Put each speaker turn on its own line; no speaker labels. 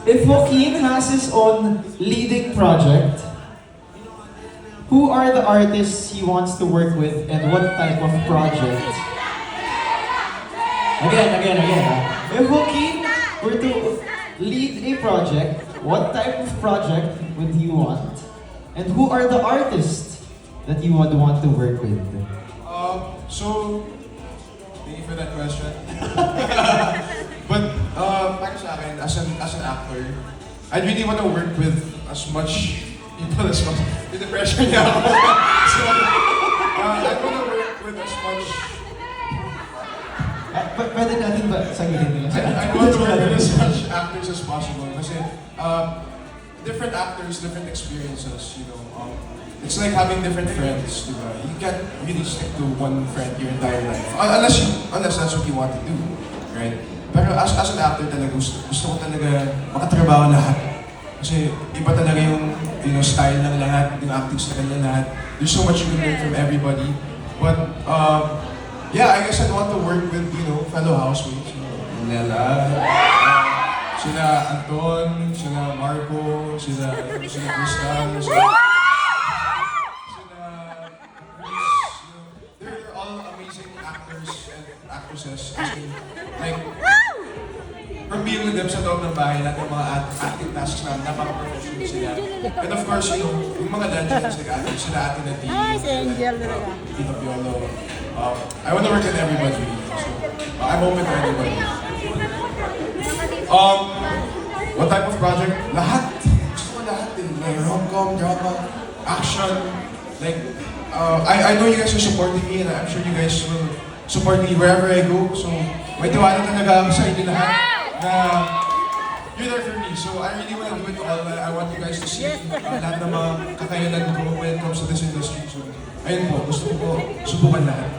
If Joaquin has his own leading project, who are the artists he wants to work with and what type of project? Again. If Joaquin were to lead a project, what type of project would he want? And who are the artists that you would want to work with?
Thank you for that question. But, para sa akin, as an actor, I really want to work with as much people as possible. Yung depression niya ako. So, I want to work with as much...
Pwede natin ba sagutin nila?
I want to work with as much actors as possible. Kasi, different actors, different experiences, you know. It's like having different friends, diba? You can't really stick to one friend your entire life. Unless that's what you want to do, right? Pero as an actor talaga, gusto ko talaga makatrabaho lahat. Kasi iba talaga yung style ng lahat, yung acting style ng lahat. There's so much you can learn from everybody. But yeah, I guess I'd want to work with, fellow housemates. Nela, sila Anton, sila Marco, sila Crystal, they're all amazing actors and actresses. Like, from being with them sa loob ng bahay, lahat ng mga acting tasks namin, napaka-professional sila. And of course, yung mga legends, like sila Ate Nadine, Tito Piolo. I want to work with everybody. So, I'm open to everybody. What type of project? Lahat. Gusto ko lahat din. Like rom-com, drama, action. Like, I know you guys are supporting me and I'm sure you guys will support me wherever I go. So, may tiwala talaga ako sa inyo lahat na you're there for me. So, I really want to do it all. I want you guys to see lahat ng mga kakayanan ko when it comes to this industry. So, ayun po, gusto ko po subukan lahat.